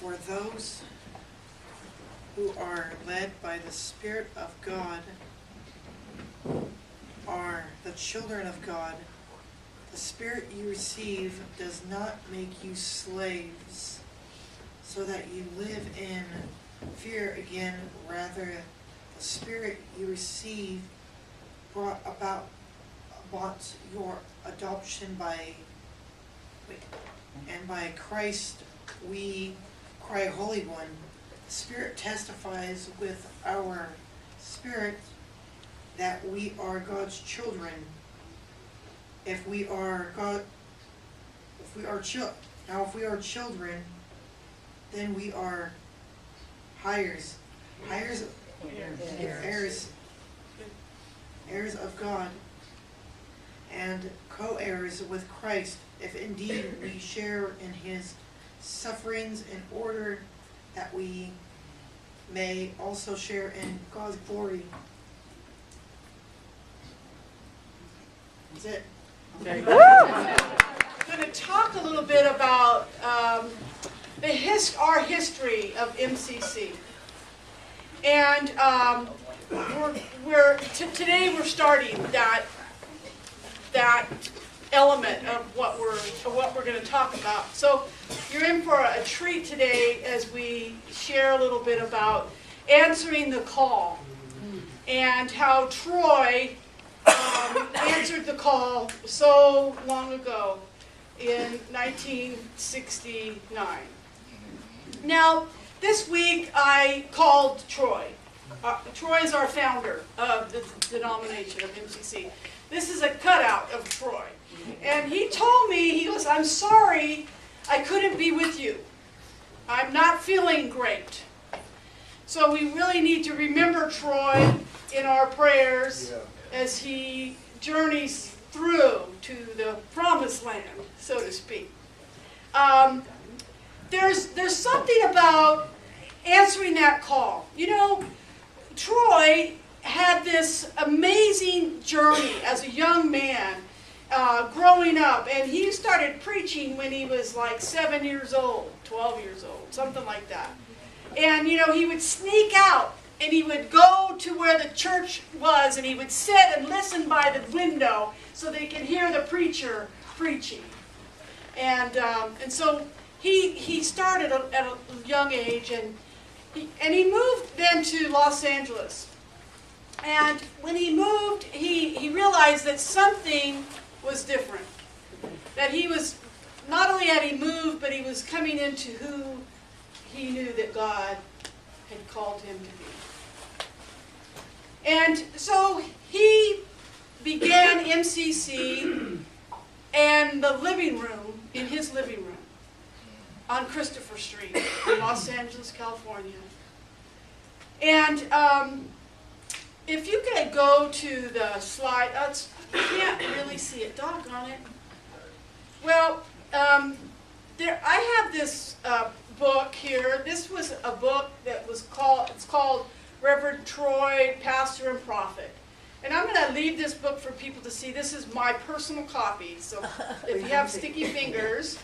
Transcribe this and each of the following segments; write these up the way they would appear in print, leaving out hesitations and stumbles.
For those who are led by the Spirit of God are the children of God. The Spirit you receive does not make you slaves, so that you live in fear again. Rather, the Spirit you receive brought about your adoption and by Christ we cry, Holy One. The Spirit testifies with our spirit that we are God's children. If we are children, then we are heirs of God, and co-heirs with Christ, if indeed we share in his sufferings, in order that we may also share in God's glory. That's it. I'm going to talk a little bit about our history of MCC. And today we're starting that element of what we're going to talk about. So you're in for a treat today as we share a little bit about answering the call and how Troy answered the call so long ago in 1969. Now, this week I called Troy. Troy is our founder of the denomination of MCC. This is a cutout of Troy. And he told me, he goes, I'm sorry I couldn't be with you. I'm not feeling great. So we really need to remember Troy in our prayers as he journeys through to the promised land, so to speak. There's something about answering that call. You know, Troy had this amazing journey as a young man growing up, and he started preaching when he was like 7 years old, 12 years old, something like that. And you know, he would sneak out and he would go to where the church was, and he would sit and listen by the window so they could hear the preacher preaching. And so he started at a young age, and he moved then to Los Angeles. And when he moved, he realized that something was different. That he was, not only had he moved, but he was coming into who he knew that God had called him to be. And so he began MCC in the living room, in his living room, on Christopher Street in Los Angeles, California. And if you could go to the slide, you can't really see it, doggone it. Well, I have this book here. This was a book that was called Reverend Troy, Pastor and Prophet. And I'm going to leave this book for people to see. This is my personal copy, so if you have sticky fingers,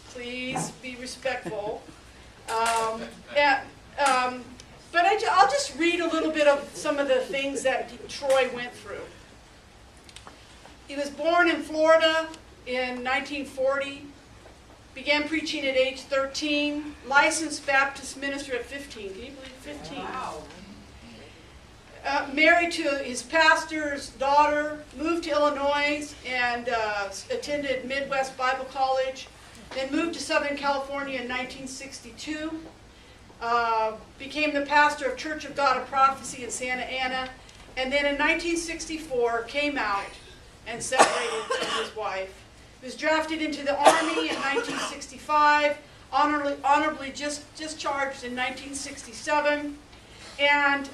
please be respectful. But I'll just read a little bit of some of the things that Troy went through. He was born in Florida in 1940, began preaching at age 13, licensed Baptist minister at 15. Can you believe 15? Wow. Married to his pastor's daughter, moved to Illinois and attended Midwest Bible College, then moved to Southern California in 1962, became the pastor of Church of God of Prophecy in Santa Ana, and then in 1964 came out and separated from his wife. He was drafted into the Army in 1965, honorably discharged in 1967, and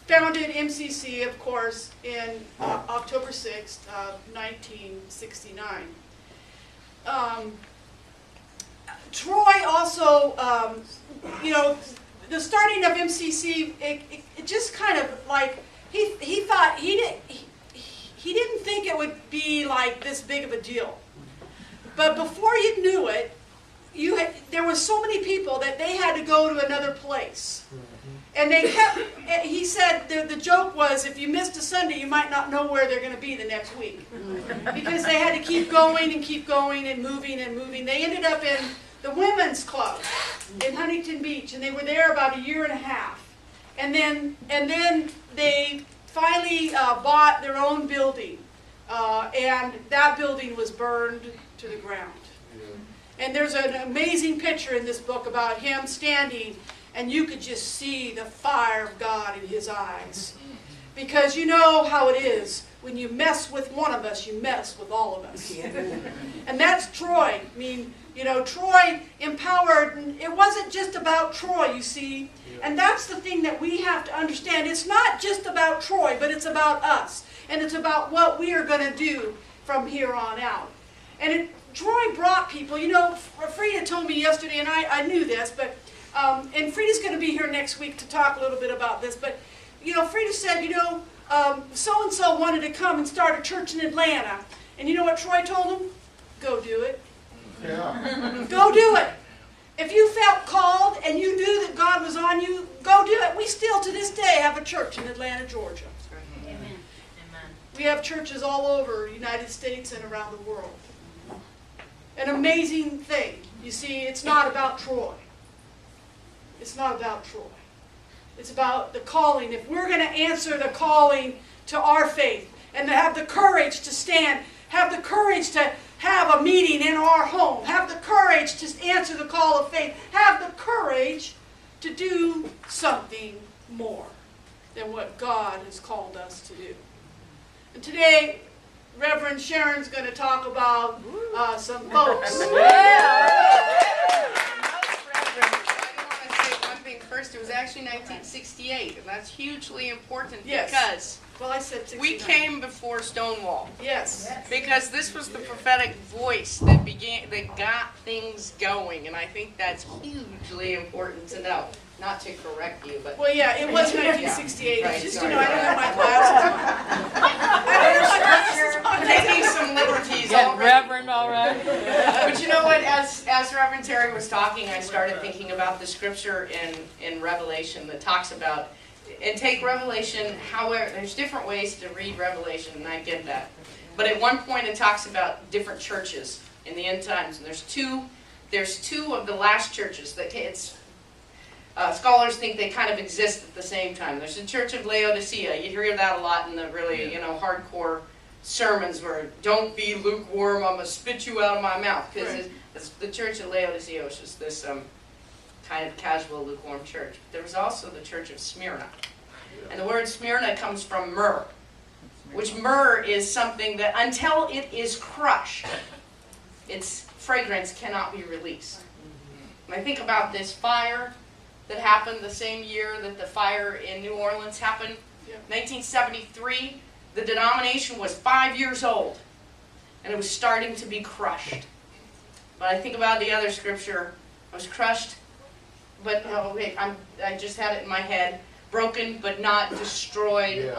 founded MCC, of course, in October 6th, 1969. Troy also, the starting of MCC, it just kind of like, he thought, he didn't think it would be like this big of a deal. But before you knew it, there were so many people that they had to go to another place. And they kept, he said, the joke was, if you missed a Sunday, you might not know where they're going to be the next week. Because they had to keep going and moving and moving. They ended up in the women's club in Huntington Beach, and they were there about a year and a half. And then they finally bought their own building, and that building was burned to the ground. And there's an amazing picture in this book about him standing, and you could just see the fire of God in his eyes. Because you know how it is. When you mess with one of us, you mess with all of us. And that's Troy. I mean, you know, Troy empowered. It wasn't just about Troy, you see. And that's the thing that we have to understand. It's not just about Troy, but it's about us. And it's about what we are going to do from here on out. And Troy brought people. You know, Frida told me yesterday, and I knew this, but and Frida's going to be here next week to talk a little bit about this. But, you know, Frida said, you know, so-and-so wanted to come and start a church in Atlanta. And you know what Troy told him? Go do it. Yeah. Go do it. If you felt called and you knew that God was on you, go do it. We still, to this day, have a church in Atlanta, Georgia. Amen. Amen. We have churches all over the United States and around the world. An amazing thing. You see, it's not about Troy. It's not about Troy. It's about the calling. If we're going to answer the calling to our faith and to have the courage to stand, have the courage to have a meeting in our home, have the courage to answer the call of faith, have the courage to do something more than what God has called us to do. And today, Reverend Sharon's going to talk about some folks. First, it was actually 1968, and that's hugely important Yes. because Well, I said 69. we came before Stonewall. Yes. Because this was the prophetic voice that got things going, and I think that's hugely important to know. Not to correct you, but Well, yeah, it was 1968. Right, It's just, sorry. you know, I don't have my glasses on. I don't have my glasses on. taking some liberties Yeah, already. Reverend, all right. But you know what? As Reverend Terri was talking, I started thinking about the scripture in Revelation that talks about, and take Revelation, however, there's different ways to read Revelation, and I get that. But at one point it talks about different churches in the end times, and there's two of the last churches that scholars think they kind of exist at the same time. There's the Church of Laodicea. You hear that a lot in the really, hardcore sermons where, don't be lukewarm, I'm going to spit you out of my mouth. Because Right. the Church of Laodicea was just this kind of casual, lukewarm church. But there was also the Church of Smyrna. And the word Smyrna comes from myrrh, which myrrh is something that until it is crushed, its fragrance cannot be released. And I think about this fire that happened the same year that the fire in New Orleans happened. Yeah. 1973, the denomination was 5 years old, and it was starting to be crushed. But I think about the other scripture, I was crushed, but I just had it in my head, broken but not destroyed,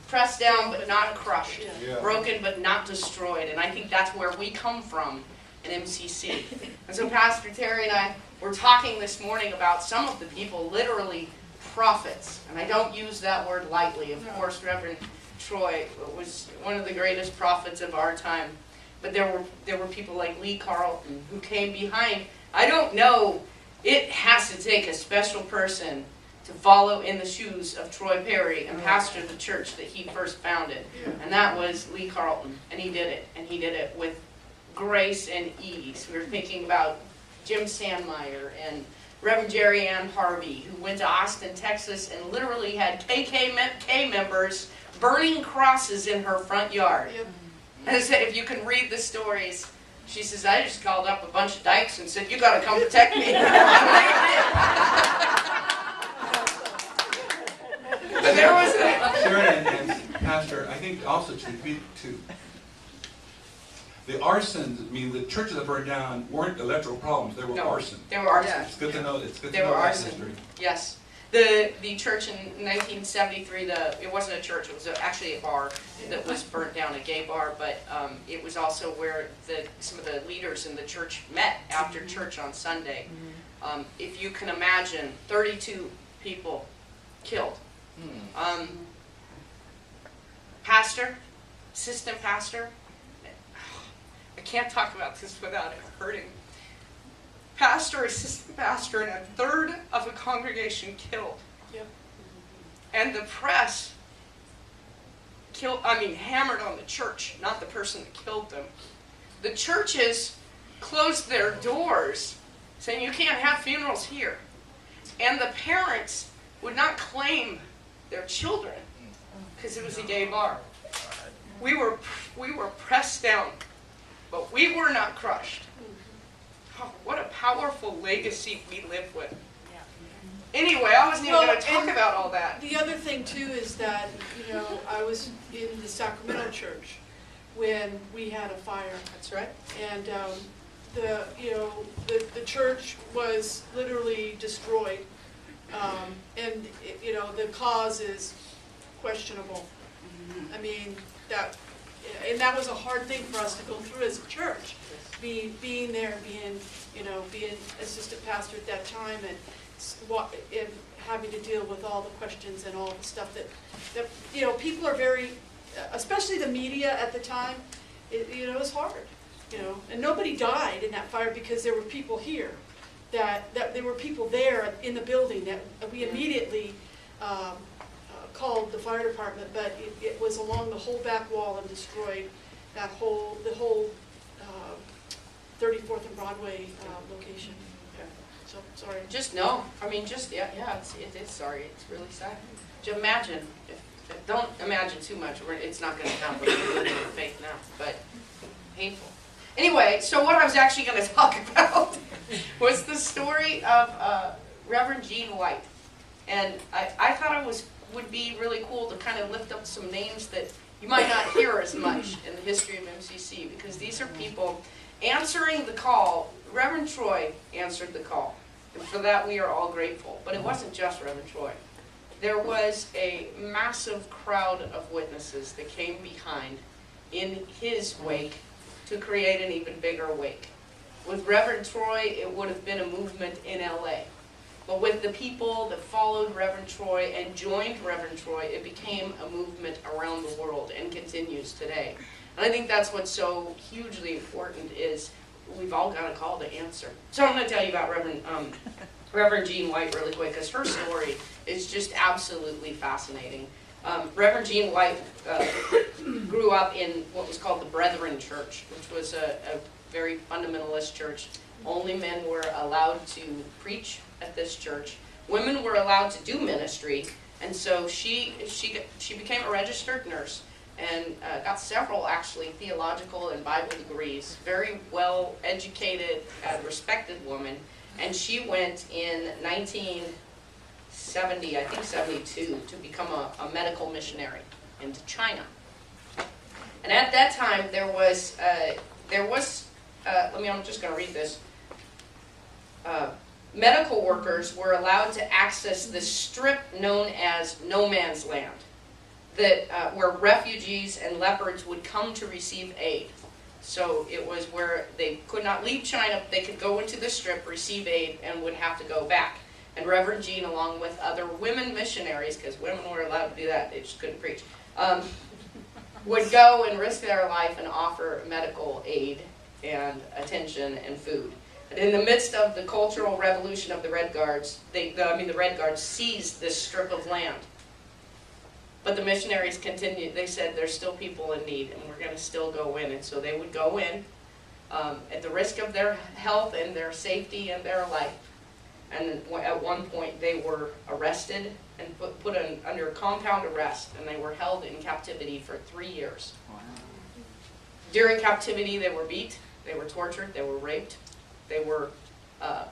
pressed down but not crushed, broken but not destroyed. And I think that's where we come from in MCC. And so Pastor Terri and I were talking this morning about some of the people, literally prophets, and I don't use that word lightly. Of course, Reverend Troy was one of the greatest prophets of our time, but there were people like Lee Carlton who came behind. I don't know, it has to take a special person to follow in the shoes of Troy Perry and pastor the church that he first founded, and that was Lee Carlton, and he did it with grace and ease. We were thinking about Jim Sandmeyer and Reverend Jerry Ann Harvey, who went to Austin, Texas, and literally had KKK members burning crosses in her front yard. Yep. And I said, if you can read the stories, she says, I just called up a bunch of dykes and said, you got to come protect me. But there was Sharon and Pastor, I think also to the arsons, I mean, the churches that burned down weren't electoral problems, they were arson. There were arson. It's good to know, it's good to There know were that arson. history. Yes. The church in 1973, it wasn't a church, it was actually a bar that was burnt down, a gay bar, but it was also where some of the leaders in the church met after church on Sunday. If you can imagine, 32 people killed. Pastor, assistant pastor, I can't talk about this without it hurting. Pastor, assistant pastor, and a third of the congregation killed. Yep. And the press hammered on the church, not the person that killed them. The churches closed their doors, saying you can't have funerals here. And the parents would not claim their children because it was a gay bar. We were pressed down, but we were not crushed. Oh, what a powerful legacy we live with. Anyway, I wasn't even going to talk about all that. The other thing too is that, I was in the Sacramento church when we had a fire. That's right. And the church was literally destroyed. And the cause is questionable. I mean, that was a hard thing for us to go through as a church. Being there, being assistant pastor at that time, and having to deal with all the questions and all the stuff that people are very, especially the media at the time, it was hard, and nobody died in that fire because there were people here, that there were people there in the building that we immediately called the fire department, but it was along the whole back wall and destroyed the whole 34th and Broadway location. Okay. So, sorry. It is sorry. It's really sad. Just imagine, don't imagine too much, it's not going to happen. We're living in faith now, but painful. Anyway, so what I was actually going to talk about was the story of Reverend Jean White. And I thought it would be really cool to kind of lift up some names that you might not hear as much in the history of MCC, because these are people answering the call. Reverend Troy answered the call, and for that we are all grateful. But it wasn't just Reverend Troy. There was a massive crowd of witnesses that came behind in his wake to create an even bigger wake. With Reverend Troy, it would have been a movement in LA. But with the people that followed Reverend Troy and joined Reverend Troy, it became a movement around the world and continues today. And I think that's what's so hugely important, is we've all got a call to answer. So I'm going to tell you about Reverend Jean White really quick, because her story is just absolutely fascinating. Reverend Jean White grew up in what was called the Brethren Church, which was a very fundamentalist church. Only men were allowed to preach at this church. Women were allowed to do ministry, and so she became a registered nurse and got several, actually, theological and Bible degrees. Very well educated, respected woman. And she went in 1970, I think 72, to become a medical missionary into China. And at that time, I'm just going to read this. Medical workers were allowed to access this strip known as No Man's Land, where refugees and lepers would come to receive aid. So it was where they could not leave China, but they could go into the strip, receive aid, and would have to go back. And Reverend Jean, along with other women missionaries, because women were allowed to do that, they just couldn't preach, would go and risk their life and offer medical aid and attention and food. And in the midst of the cultural revolution of the Red Guards, the Red Guards seized this strip of land. But the missionaries continued. They said there's still people in need, and we're going to still go in. And so they would go in at the risk of their health and their safety and their life. And at one point they were arrested and put under compound arrest, and they were held in captivity for 3 years. Wow. During captivity they were beat, they were tortured, they were raped, they were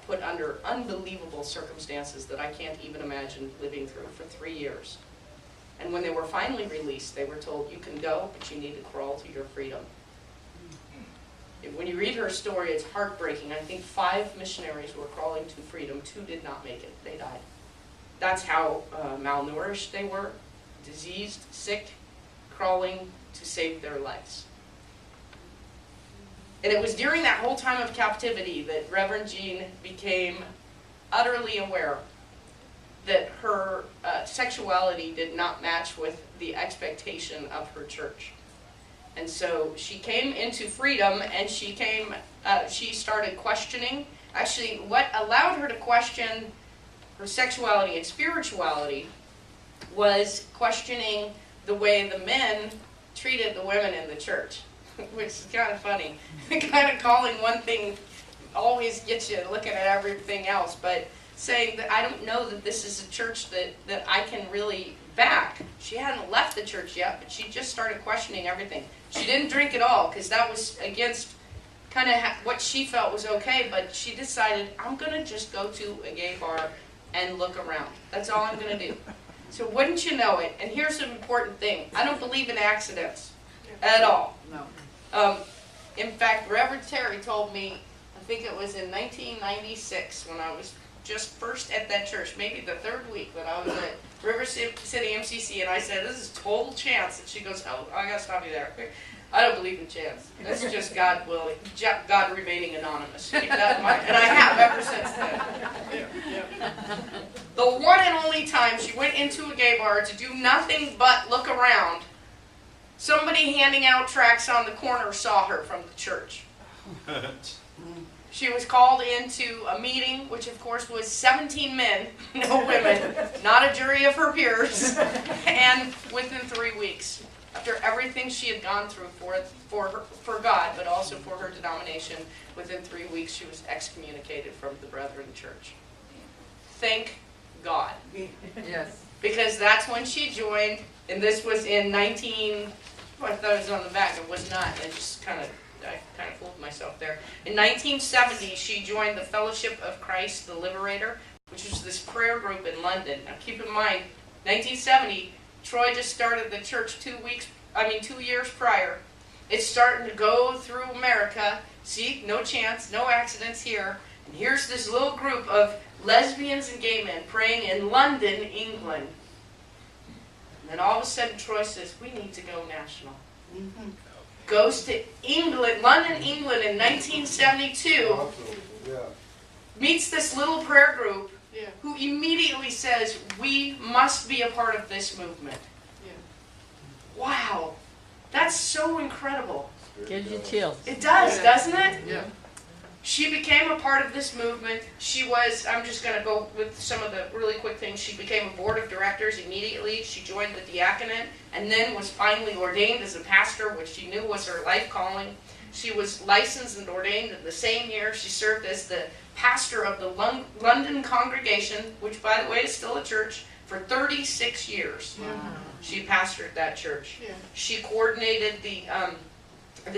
put under unbelievable circumstances that I can't even imagine living through for 3 years. And when they were finally released, they were told, you can go, but you need to crawl to your freedom. When you read her story, it's heartbreaking. I think 5 missionaries were crawling to freedom. 2 did not make it. They died. That's how malnourished they were, diseased, sick, crawling to save their lives. And it was during that whole time of captivity that Reverend Jean became utterly aware that her sexuality did not match with the expectation of her church. And so she came into freedom, and she started questioning. Actually, what allowed her to question her sexuality and spirituality was questioning the way the men treated the women in the church, which is kind of funny. Kind of calling one thing always gets you looking at everything else, but saying that I don't know that this is a church that I can really back. She hadn't left the church yet, but she just started questioning everything. She didn't drink at all because that was against kind of what she felt was okay, but she decided, I'm going to just go to a gay bar and look around. That's all I'm going to do. So wouldn't you know it, and here's an important thing, I don't believe in accidents at all. No. In fact, Reverend Terri told me, I think it was in 1996 when I was just first at that church, maybe the third week that I was at River City MCC, and I said, this is total chance. And she goes, oh, I gotta stop you there. I don't believe in chance. That's just God willing, God remaining anonymous. Keep that in mind. And I have ever since then. The one and only time she went into a gay bar to do nothing but look around, somebody handing out tracts on the corner saw her from the church. She was called into a meeting, which of course was 17 men, no women, not a jury of her peers, and within 3 weeks, after everything she had gone through for God, but also for her denomination, within 3 weeks she was excommunicated from the Brethren Church. Thank God. Yes. Because that's when she joined, and this was in I thought it was on the back, it was not, I kind of fooled myself there. In 1970, she joined the Fellowship of Christ the Liberator, which was this prayer group in London. Now keep in mind, 1970, Troy just started the church 2 years prior. It's starting to go through America. See, no chance, no accidents here. And here's this little group of lesbians and gay men praying in London, England. And then all of a sudden, Troy says, we need to go national. Mm-hmm. Goes to England, London, England in 1972, meets this little prayer group who immediately says, we must be a part of this movement. Wow, that's so incredible. Gives you chills. It does, doesn't it? Yeah. She became a part of this movement. She was, I'm just going to go with some of the really quick things. She became a board of directors immediately. She joined the diaconate and then was finally ordained as a pastor, which she knew was her life calling. She was licensed and ordained in the same year. She served as the pastor of the London congregation, which by the way is still a church, for 36 years. Wow. She pastored that church. Yeah. She coordinated the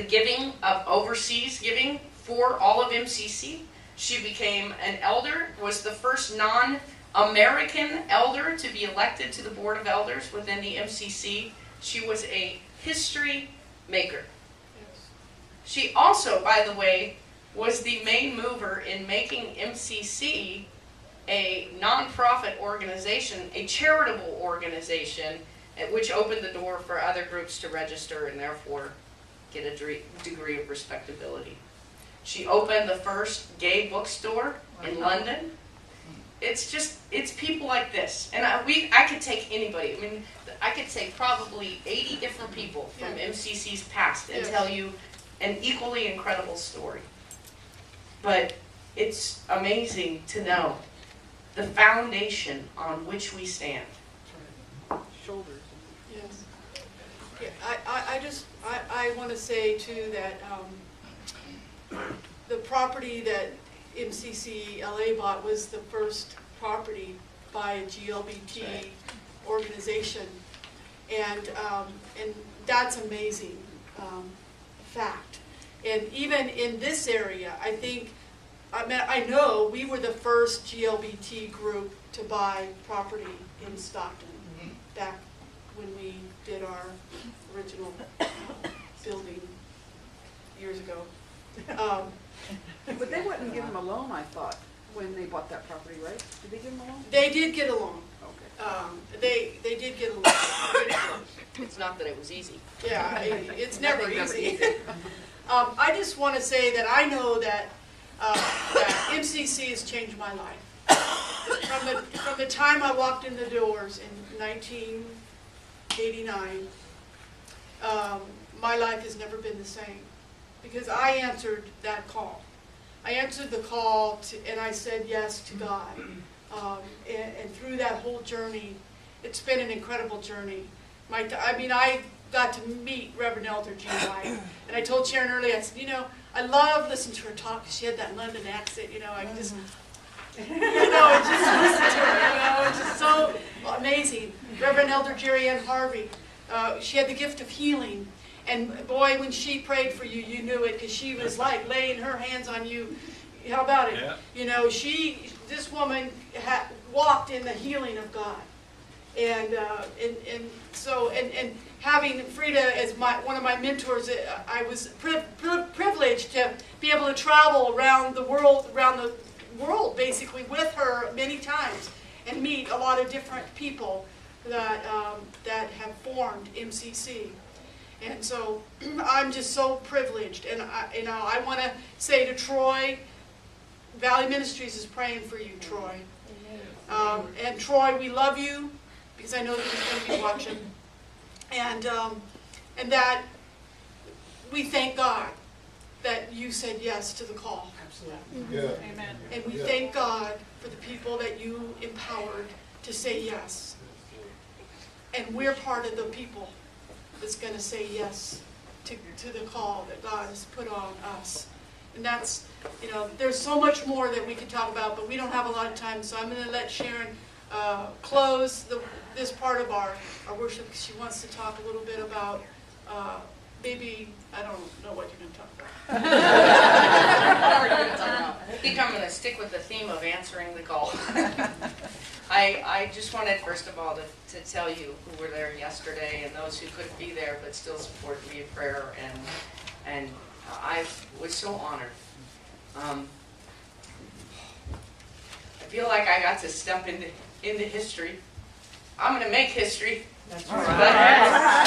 giving of overseas giving for all of MCC. She became an elder, was the first non-American elder to be elected to the Board of Elders within the MCC. She was a history maker. She also, by the way, was the main mover in making MCC a non-profit organization, a charitable organization, which opened the door for other groups to register and therefore get a degree of respectability. She opened the first gay bookstore in London. It's people like this. And I could take anybody. I mean, I could take probably 80 different people from MCC's past and tell you an equally incredible story. But it's amazing to know the foundation on which we stand. Shoulders. Yes. Yeah, I want to say too that the property that MCC LA bought was the first property by a GLBT organization, and that's amazing fact. And even in this area, I know we were the first GLBT group to buy property in Stockton back when we did our original building years ago. But they wouldn't give them a loan, I thought. when they bought that property, right? Did they get along? They did get along. Okay. They did get along. It's not that it was easy. Yeah, it's never Nothing never easy. easy. I just want to say that I know that MCC has changed my life. From the time I walked in the doors in 1989, my life has never been the same because I answered that call. I answered the call and I said yes to God. And through that whole journey, it's been an incredible journey. I got to meet Reverend Elder G. White, and I told Sharon earlier, I said, I love listening to her talk because she had that London accent, I just, just listen to her, it's just so amazing. Reverend Elder Jerry Ann Harvey, she had the gift of healing, and boy, when she prayed for you, you knew it because she was like laying her hands on you. How about it? Yeah. This woman walked in the healing of God. And having Frida as one of my mentors, I was privileged to be able to travel around the world basically with her many times and meet a lot of different people that have formed MCC. And so I'm just so privileged, and I want to say to Troy, Valley Ministries is praying for you, Troy. And Troy, we love you. Because I know that he's going to be watching, and that we thank God that you said yes to the call. Absolutely. Yeah. Amen. And we thank God for the people that you empowered to say yes. And we're part of the people that's going to say yes to the call that God has put on us. And that's, there's so much more that we could talk about, but we don't have a lot of time, so I'm going to let Sharon close this part of our worship because she wants to talk a little bit about maybe, I don't know what you're going to talk about. I think I'm going to stick with the theme of answering the call. I just wanted, first of all, to tell you who were there yesterday and those who couldn't be there but still supported me in prayer, and I was so honored. I feel like I got to step into history. I'm going to make history. That's But I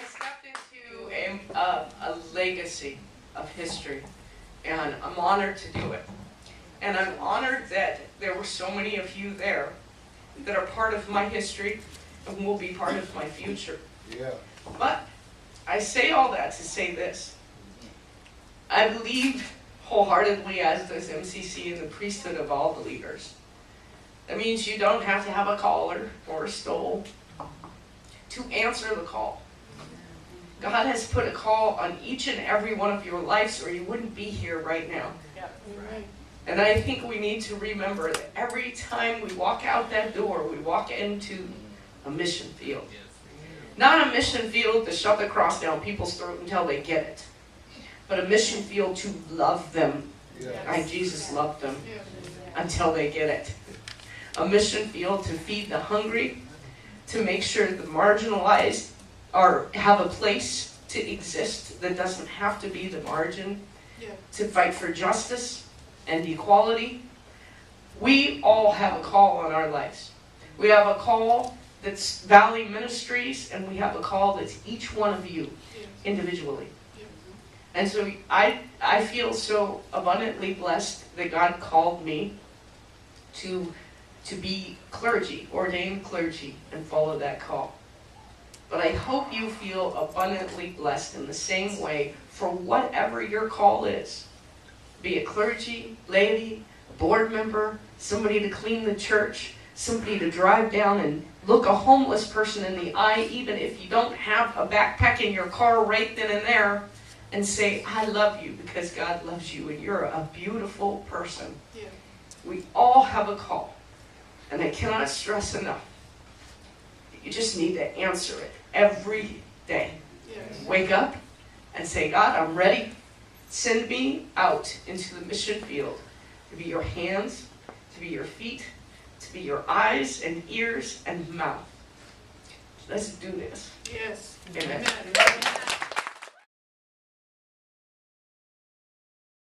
stepped into a legacy of history, and I'm honored to do it. And I'm honored that there were so many of you there that are part of my history and will be part of my future. Yeah. But I say all that to say this. I believe wholeheartedly, as does MCC, in the priesthood of all believers. That means you don't have to have a collar or a stole to answer the call. God has put a call on each and every one of your lives, or you wouldn't be here right now. Yeah, right. And I think we need to remember that every time we walk out that door, we walk into a mission field. Not a mission field to shove the cross down people's throat until they get it, but a mission field to love them like Jesus loved them until they get it. A mission field to feed the hungry, to make sure the marginalized have a place to exist that doesn't have to be the margin, to fight for justice and equality. We all have a call on our lives. We have a call that's Valley Ministries, and we have a call that's each one of you individually. And so I feel so abundantly blessed that God called me to be clergy, ordained clergy, and follow that call. But I hope you feel abundantly blessed in the same way for whatever your call is. Be it clergy, laity, a board member, somebody to clean the church, somebody to drive down and look a homeless person in the eye, even if you don't have a backpack in your car right then and there, and say, I love you because God loves you and you're a beautiful person. Yeah. We all have a call. And I cannot stress enough. You just need to answer it every day. Yes. Wake up and say, God, I'm ready. Send me out into the mission field to be your hands, to be your feet, to be your eyes and ears and mouth. Let's do this. Yes. Amen. Amen.